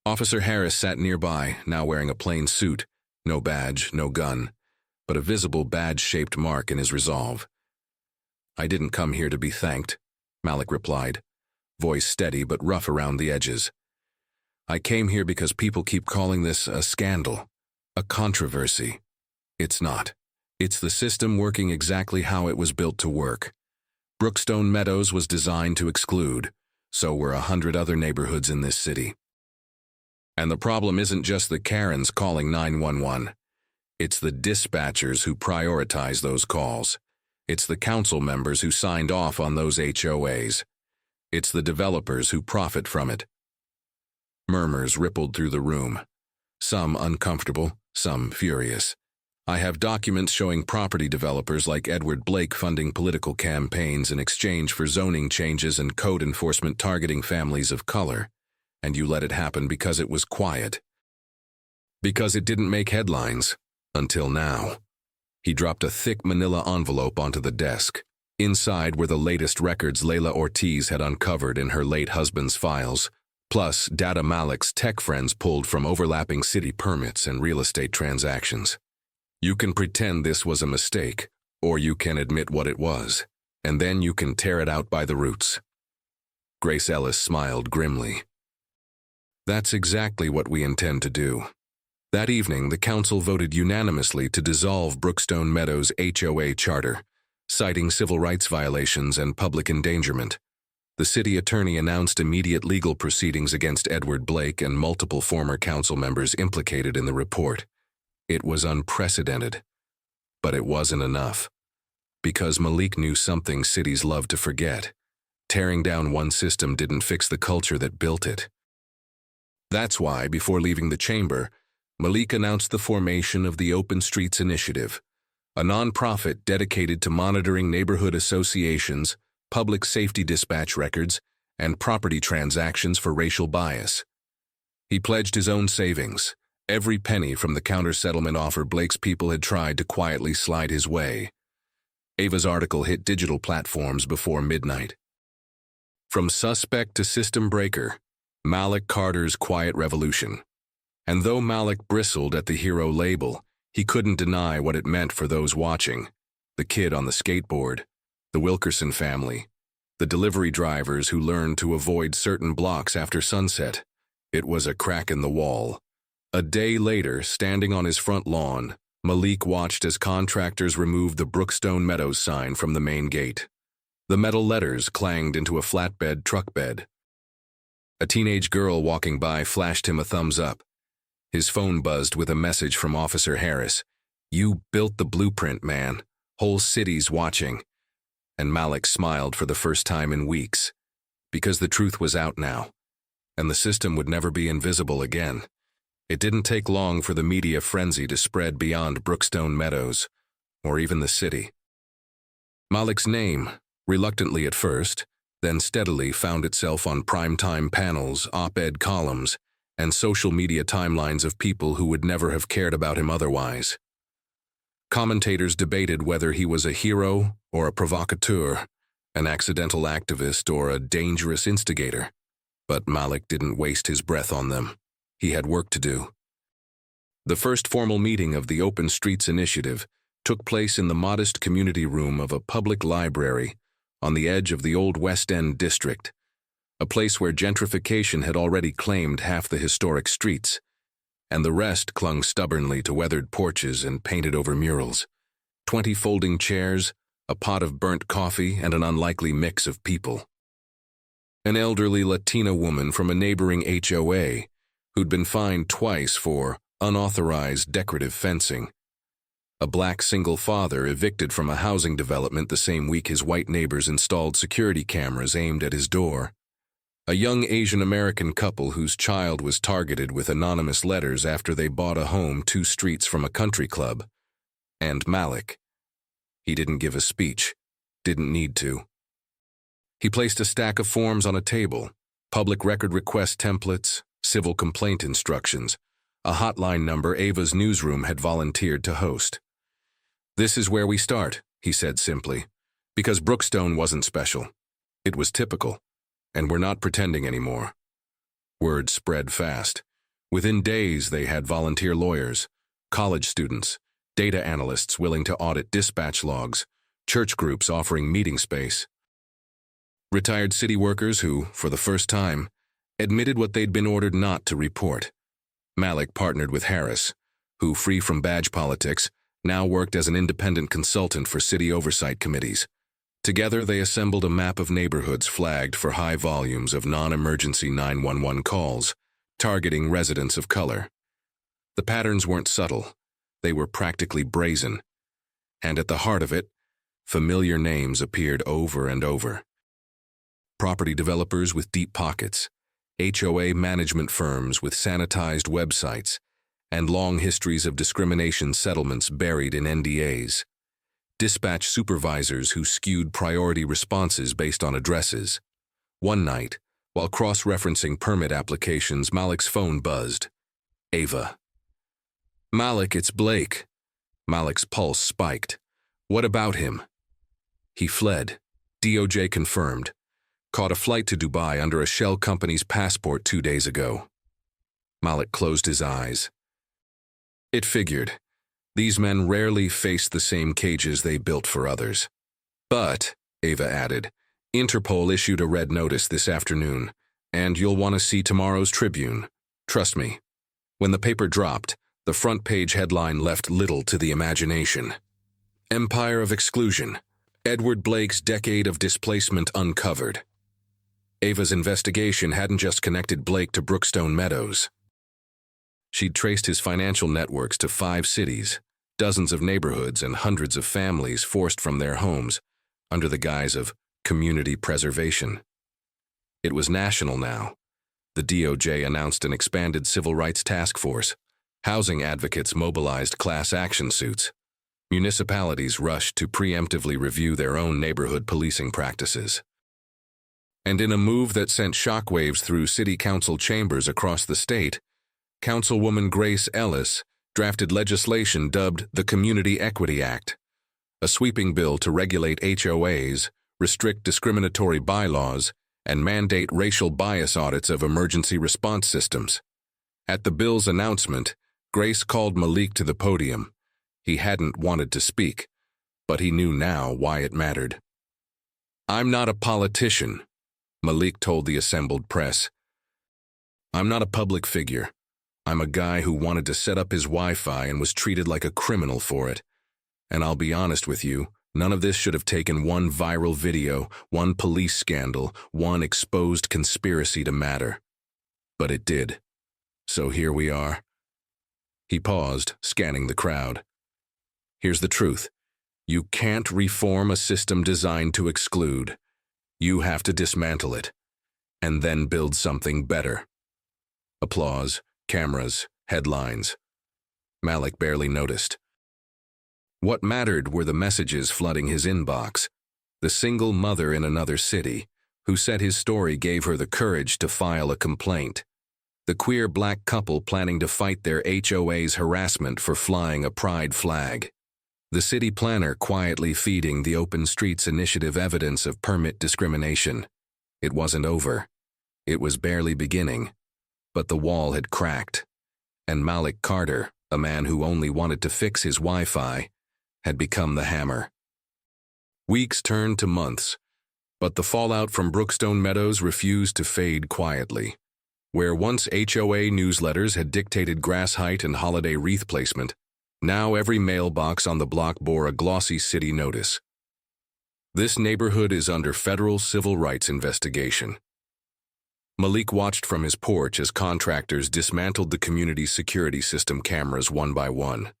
Officer Harris sat nearby, now wearing a plain suit, no badge, no gun, but a visible badge-shaped mark in his resolve. "I didn't come here to be thanked," Malik replied, voice steady but rough around the edges. "I came here because people keep calling this a scandal, a controversy. It's not. It's the system working exactly how it was built to work. Brookstone Meadows was designed to exclude, so were 100 other neighborhoods in this city. And the problem isn't just the Karens calling 911. It's the dispatchers who prioritize those calls. It's the council members who signed off on those HOAs. It's the developers who profit from it." Murmurs rippled through the room, some uncomfortable, some furious. "I have documents showing property developers like Edward Blake funding political campaigns in exchange for zoning changes and code enforcement targeting families of color. And you let it happen because it was quiet. Because it didn't make headlines. Until now." He dropped a thick manila envelope onto the desk. Inside were the latest records Layla Ortiz had uncovered in her late husband's files, plus data Malik's tech friends pulled from overlapping city permits and real estate transactions. "You can pretend this was a mistake, or you can admit what it was, and then you can tear it out by the roots." Grace Ellis smiled grimly. "That's exactly what we intend to do." That evening, the council voted unanimously to dissolve Brookstone Meadows' HOA charter, citing civil rights violations and public endangerment. The city attorney announced immediate legal proceedings against Edward Blake and multiple former council members implicated in the report. It was unprecedented, but it wasn't enough. Because Malik knew something cities love to forget. Tearing down one system didn't fix the culture that built it. That's why, before leaving the chamber, Malik announced the formation of the Open Streets Initiative, a nonprofit dedicated to monitoring neighborhood associations, public safety dispatch records, and property transactions for racial bias. He pledged his own savings, every penny from the counter-settlement offer Blake's people had tried to quietly slide his way. Ava's article hit digital platforms before midnight. From suspect to system breaker, Malik Carter's quiet revolution. And though Malik bristled at the hero label, he couldn't deny what it meant for those watching. The kid on the skateboard, the Wilkerson family, the delivery drivers who learned to avoid certain blocks after sunset. It was a crack in the wall. A day later, standing on his front lawn, Malik watched as contractors removed the Brookstone Meadows sign from the main gate. The metal letters clanged into a flatbed truck bed. A teenage girl walking by flashed him a thumbs up. His phone buzzed with a message from Officer Harris. "You built the blueprint, man. Whole city's watching." And Malik smiled for the first time in weeks, because the truth was out now, and the system would never be invisible again. It didn't take long for the media frenzy to spread beyond Brookstone Meadows, or even the city. Malik's name, reluctantly at first, then steadily found itself on primetime panels, op-ed columns, and social media timelines of people who would never have cared about him otherwise. Commentators debated whether he was a hero or a provocateur, an accidental activist or a dangerous instigator. But Malik didn't waste his breath on them. He had work to do. The first formal meeting of the Open Streets Initiative took place in the modest community room of a public library on the edge of the old West End district, a place where gentrification had already claimed half the historic streets, and the rest clung stubbornly to weathered porches and painted-over murals. 20 folding chairs, a pot of burnt coffee, and an unlikely mix of people. An elderly Latina woman from a neighboring HOA who'd been fined twice for unauthorized decorative fencing. A black single father evicted from a housing development the same week his white neighbors installed security cameras aimed at his door. A young Asian American couple whose child was targeted with anonymous letters after they bought a home 2 streets from a country club. And Malik. He didn't give a speech. Didn't need to. He placed a stack of forms on a table, public record request templates, civil complaint instructions, a hotline number Ava's newsroom had volunteered to host. "This is where we start," he said simply. Because Brookstone wasn't special. It was typical, and we're not pretending anymore. Word spread fast. Within days, they had volunteer lawyers, college students, data analysts willing to audit dispatch logs, church groups offering meeting space. Retired city workers who, for the first time, admitted what they'd been ordered not to report. Malik partnered with Harris, who, free from badge politics, now worked as an independent consultant for city oversight committees. Together, they assembled a map of neighborhoods flagged for high volumes of non-emergency 911 calls, targeting residents of color. The patterns weren't subtle. They were practically brazen. And at the heart of it, familiar names appeared over and over. Property developers with deep pockets, HOA management firms with sanitized websites, and long histories of discrimination settlements buried in NDAs. Dispatch supervisors who skewed priority responses based on addresses. One night, while cross-referencing permit applications, Malik's phone buzzed. Ava. Malik, it's Blake. Malik's pulse spiked. What about him? He fled. DOJ confirmed. Caught a flight to Dubai under a shell company's passport 2 days ago. Malik closed his eyes. It figured. These men rarely faced the same cages they built for others. But, Ava added, Interpol issued a red notice this afternoon, and you'll want to see tomorrow's Tribune. Trust me. When the paper dropped, the front page headline left little to the imagination. Empire of Exclusion. Edward Blake's decade of displacement uncovered. Ava's investigation hadn't just connected Blake to Brookstone Meadows. She'd traced his financial networks to 5 cities, dozens of neighborhoods, and hundreds of families forced from their homes under the guise of community preservation. It was national now. The DOJ announced an expanded civil rights task force. Housing advocates mobilized class action suits. Municipalities rushed to preemptively review their own neighborhood policing practices. And in a move that sent shockwaves through city council chambers across the state, Councilwoman Grace Ellis drafted legislation dubbed the Community Equity Act, a sweeping bill to regulate HOAs, restrict discriminatory bylaws, and mandate racial bias audits of emergency response systems. At the bill's announcement, Grace called Malik to the podium. He hadn't wanted to speak, but he knew now why it mattered. I'm not a politician, Malik told the assembled press. I'm not a public figure. I'm a guy who wanted to set up his Wi-Fi and was treated like a criminal for it. And I'll be honest with you, none of this should have taken one viral video, one police scandal, one exposed conspiracy to matter. But it did. So here we are. He paused, scanning the crowd. Here's the truth. You can't reform a system designed to exclude. You have to dismantle it, and then build something better. Applause, cameras, headlines. Malik barely noticed. What mattered were the messages flooding his inbox. The single mother in another city, who said his story gave her the courage to file a complaint. The queer black couple planning to fight their HOA's harassment for flying a pride flag. The city planner quietly feeding the Open Streets Initiative evidence of permit discrimination. It wasn't over. It was barely beginning. But the wall had cracked. And Malik Carter, a man who only wanted to fix his Wi-Fi, had become the hammer. Weeks turned to months, but the fallout from Brookstone Meadows refused to fade quietly. Where once HOA newsletters had dictated grass height and holiday wreath placement, now every mailbox on the block bore a glossy city notice. This neighborhood is under federal civil rights investigation. Malik watched from his porch as contractors dismantled the community's security system cameras one by one.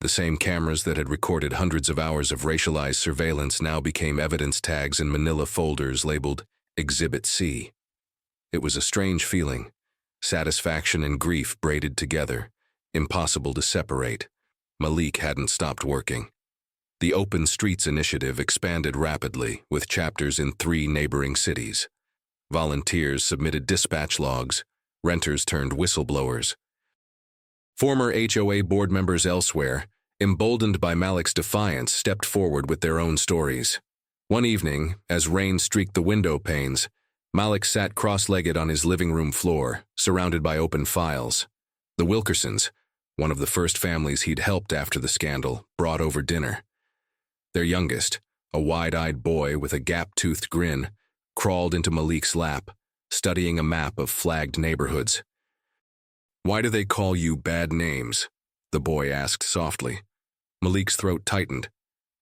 The same cameras that had recorded hundreds of hours of racialized surveillance now became evidence tags in manila folders labeled Exhibit C. It was a strange feeling, satisfaction and grief braided together, impossible to separate. Malik hadn't stopped working. The Open Streets Initiative expanded rapidly, with chapters in 3 neighboring cities. Volunteers submitted dispatch logs, renters turned whistleblowers. Former HOA board members elsewhere, emboldened by Malik's defiance, stepped forward with their own stories. One evening, as rain streaked the window panes, Malik sat cross-legged on his living room floor, surrounded by open files. The Wilkersons, one of the first families he'd helped after the scandal, brought over dinner. Their youngest, a wide-eyed boy with a gap-toothed grin, crawled into Malik's lap, studying a map of flagged neighborhoods. "Why do they call you bad names?" the boy asked softly. Malik's throat tightened.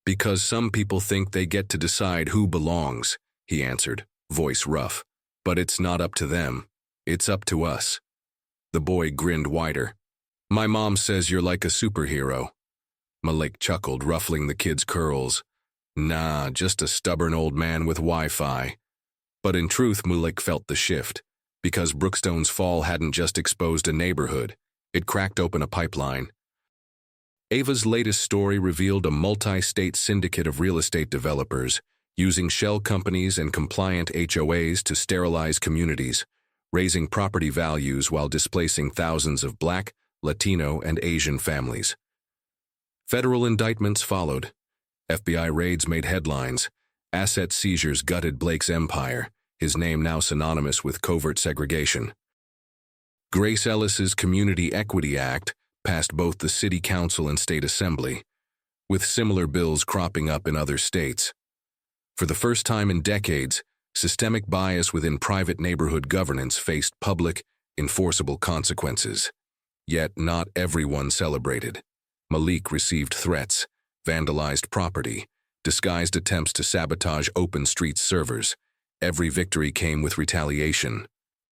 "Because some people think they get to decide who belongs," he answered, voice rough. "But it's not up to them. It's up to us." The boy grinned wider. "My mom says you're like a superhero." Malik chuckled, ruffling the kid's curls. "Nah, just a stubborn old man with Wi-Fi." But in truth, Malik felt the shift, because Brookstone's fall hadn't just exposed a neighborhood, it cracked open a pipeline. Ava's latest story revealed a multi-state syndicate of real estate developers using shell companies and compliant HOAs to sterilize communities, raising property values while displacing thousands of Black, Latino, and Asian families. Federal indictments followed. FBI raids made headlines. Asset seizures gutted Blake's empire, his name now synonymous with covert segregation. Grace Ellis's Community Equity Act passed both the City Council and State Assembly, with similar bills cropping up in other states. For the first time in decades, systemic bias within private neighborhood governance faced public, enforceable consequences. Yet not everyone celebrated. Malik received threats, vandalized property, disguised attempts to sabotage OpenStreet's servers. Every victory came with retaliation,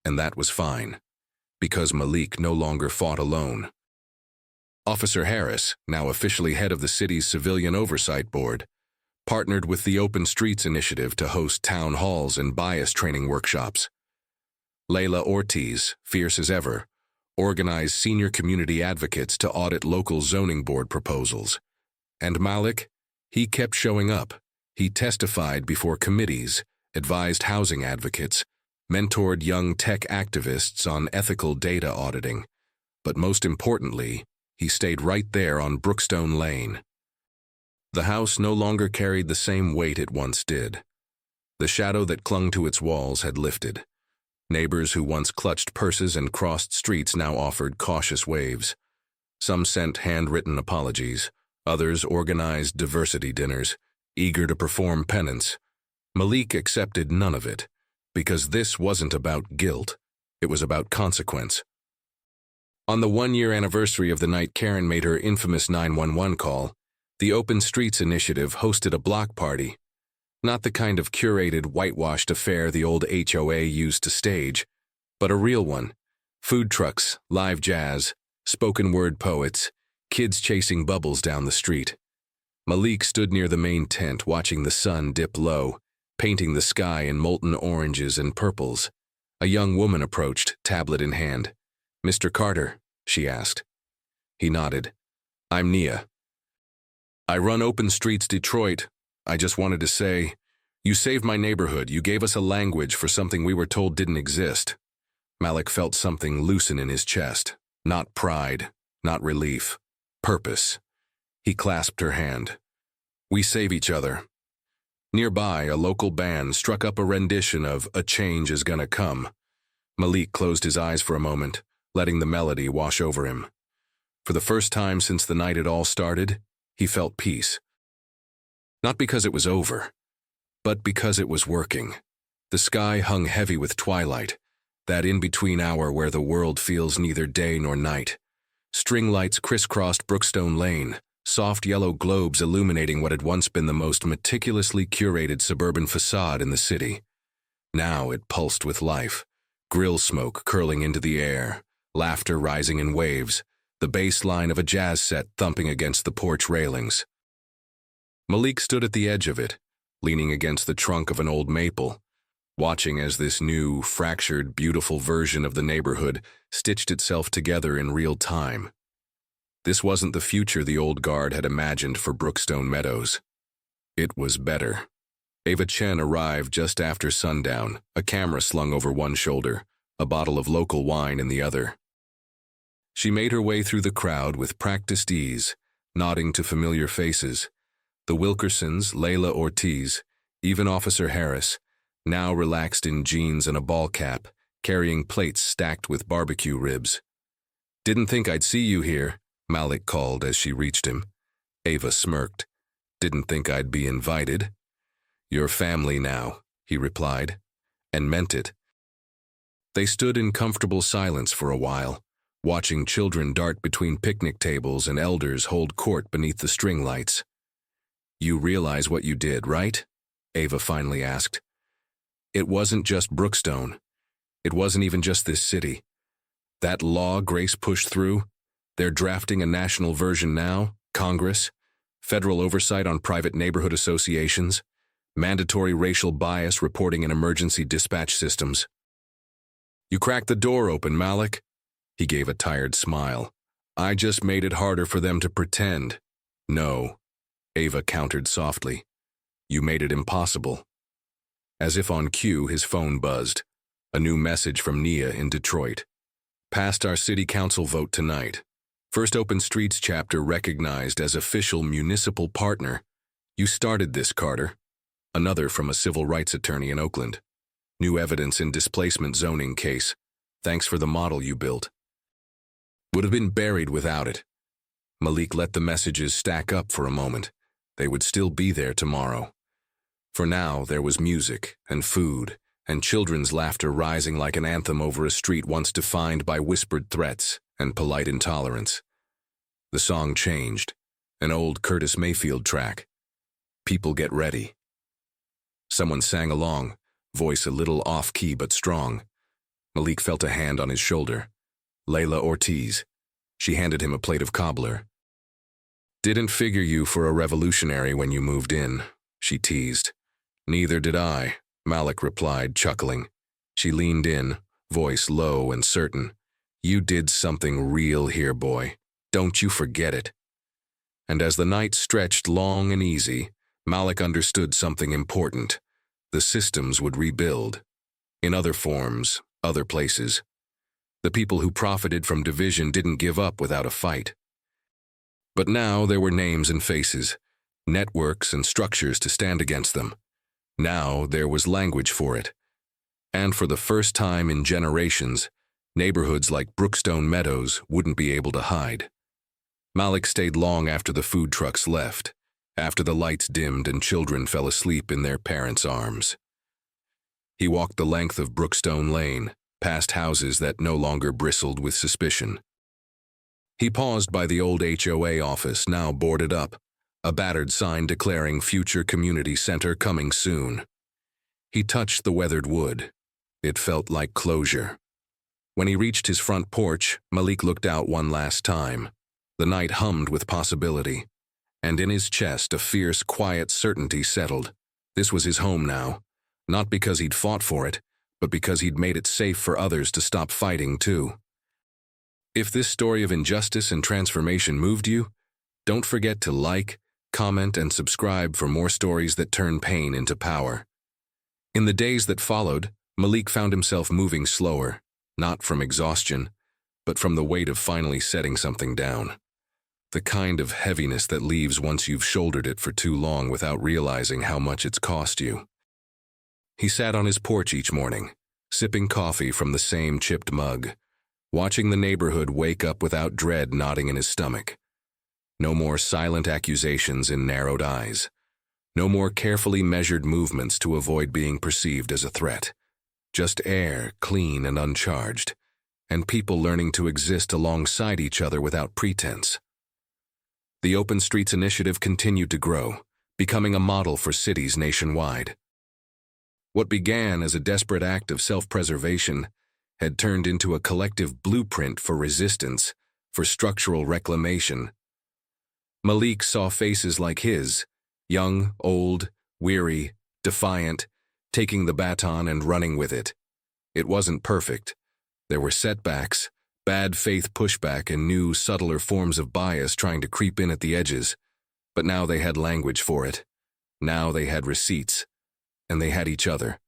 and that was fine, because Malik no longer fought alone. Officer Harris, now officially head of the city's Civilian Oversight Board, partnered with the Open Streets Initiative to host town halls and bias training workshops. Layla Ortiz, fierce as ever, organized senior community advocates to audit local zoning board proposals. And Malik? He kept showing up. He testified before committees, advised housing advocates, mentored young tech activists on ethical data auditing. But most importantly, he stayed right there on Brookstone Lane. The house no longer carried the same weight it once did. The shadow that clung to its walls had lifted. Neighbors who once clutched purses and crossed streets now offered cautious waves. Some sent handwritten apologies. Others organized diversity dinners, eager to perform penance. Malik accepted none of it, because this wasn't about guilt. It was about consequence. On the one-year anniversary of the night Karen made her infamous 911 call, the Open Streets Initiative hosted a block party. Not the kind of curated, whitewashed affair the old HOA used to stage, but a real one. Food trucks, live jazz, spoken-word poets, kids chasing bubbles down the street. Malik stood near the main tent watching the sun dip low, painting the sky in molten oranges and purples. A young woman approached, tablet in hand. "Mr. Carter," she asked. He nodded. "I'm Nia. I run Open Streets Detroit. I just wanted to say, you saved my neighborhood. You gave us a language for something we were told didn't exist." Malik felt something loosen in his chest. Not pride, not relief. Purpose. He clasped her hand. "We save each other." Nearby, a local band struck up a rendition of "A Change Is Gonna Come." Malik closed his eyes for a moment, letting the melody wash over him. For the first time since the night it all started, he felt peace. Not because it was over, but because it was working. The sky hung heavy with twilight, that in-between hour where the world feels neither day nor night. String lights crisscrossed Brookstone Lane, soft yellow globes illuminating what had once been the most meticulously curated suburban facade in the city. Now it pulsed with life, grill smoke curling into the air, laughter rising in waves, the bass line of a jazz set thumping against the porch railings. Malik stood at the edge of it, leaning against the trunk of an old maple, watching as this new, fractured, beautiful version of the neighborhood stitched itself together in real time. This wasn't the future the old guard had imagined for Brookstone Meadows. It was better. Ava Chen arrived just after sundown, a camera slung over one shoulder, a bottle of local wine in the other. She made her way through the crowd with practiced ease, nodding to familiar faces. The Wilkersons, Layla Ortiz, even Officer Harris, now relaxed in jeans and a ball cap, carrying plates stacked with barbecue ribs. "Didn't think I'd see you here," Malik called as she reached him. Ava smirked. "Didn't think I'd be invited." "You're family now," he replied, and meant it. They stood in comfortable silence for a while, watching children dart between picnic tables and elders hold court beneath the string lights. "You realize what you did, right?" Ava finally asked. "It wasn't just Brookstone. It wasn't even just this city. That law Grace pushed through, they're drafting a national version now, Congress, federal oversight on private neighborhood associations, mandatory racial bias reporting in emergency dispatch systems." "You cracked the door open, Malik." He gave a tired smile. "I just made it harder for them to pretend." "No," Ava countered softly. "You made it impossible." As if on cue, his phone buzzed. A new message from Nia in Detroit. "Passed our city council vote tonight. First Open Streets chapter recognized as official municipal partner. You started this, Carter." Another from a civil rights attorney in Oakland. "New evidence in displacement zoning case. Thanks for the model you built." Would have been buried without it. Malik let the messages stack up for a moment. They would still be there tomorrow. For now, there was music and food and children's laughter rising like an anthem over a street once defined by whispered threats and polite intolerance. The song changed, an old Curtis Mayfield track. "People get ready." Someone sang along, voice a little off-key but strong. Malik felt a hand on his shoulder. Layla Ortiz. She handed him a plate of cobbler. "Didn't figure you for a revolutionary when you moved in," she teased. "Neither did I," Malik replied, chuckling. She leaned in, voice low and certain. "You did something real here, boy. Don't you forget it." And as the night stretched long and easy, Malik understood something important. The systems would rebuild. In other forms, other places. The people who profited from division didn't give up without a fight. But now there were names and faces, networks and structures to stand against them. Now there was language for it. And for the first time in generations, neighborhoods like Brookstone Meadows wouldn't be able to hide. Malik stayed long after the food trucks left, after the lights dimmed and children fell asleep in their parents' arms. He walked the length of Brookstone Lane, past houses that no longer bristled with suspicion. He paused by the old HOA office, now boarded up, a battered sign declaring future community center coming soon. He touched the weathered wood. It felt like closure. When he reached his front porch, Malik looked out one last time. The night hummed with possibility, and in his chest a fierce, quiet certainty settled. This was his home now, not because he'd fought for it, but because he'd made it safe for others to stop fighting too. If this story of injustice and transformation moved you, don't forget to like, comment, and subscribe for more stories that turn pain into power. In the days that followed, Malik found himself moving slower, not from exhaustion, but from the weight of finally setting something down. The kind of heaviness that leaves once you've shouldered it for too long without realizing how much it's cost you. He sat on his porch each morning, sipping coffee from the same chipped mug, watching the neighborhood wake up without dread knotting in his stomach. No more silent accusations in narrowed eyes. No more carefully measured movements to avoid being perceived as a threat. Just air, clean and uncharged, and people learning to exist alongside each other without pretense. The Open Streets initiative continued to grow, becoming a model for cities nationwide. What began as a desperate act of self-preservation had turned into a collective blueprint for resistance, for structural reclamation. Malik saw faces like his, young, old, weary, defiant, taking the baton and running with it. It wasn't perfect. There were setbacks, bad faith pushback, and new, subtler forms of bias trying to creep in at the edges. But now they had language for it. Now they had receipts. And they had each other.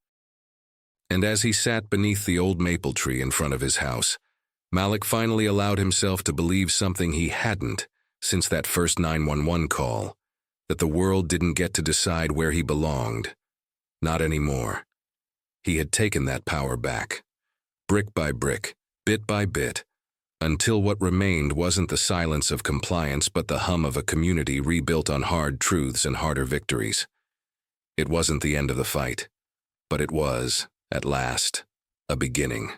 And as he sat beneath the old maple tree in front of his house, Malik finally allowed himself to believe something he hadn't since that first 911 call, that the world didn't get to decide where he belonged. Not anymore. He had taken that power back, brick by brick, bit by bit, until what remained wasn't the silence of compliance but the hum of a community rebuilt on hard truths and harder victories. It wasn't the end of the fight, but it was, at last, a beginning.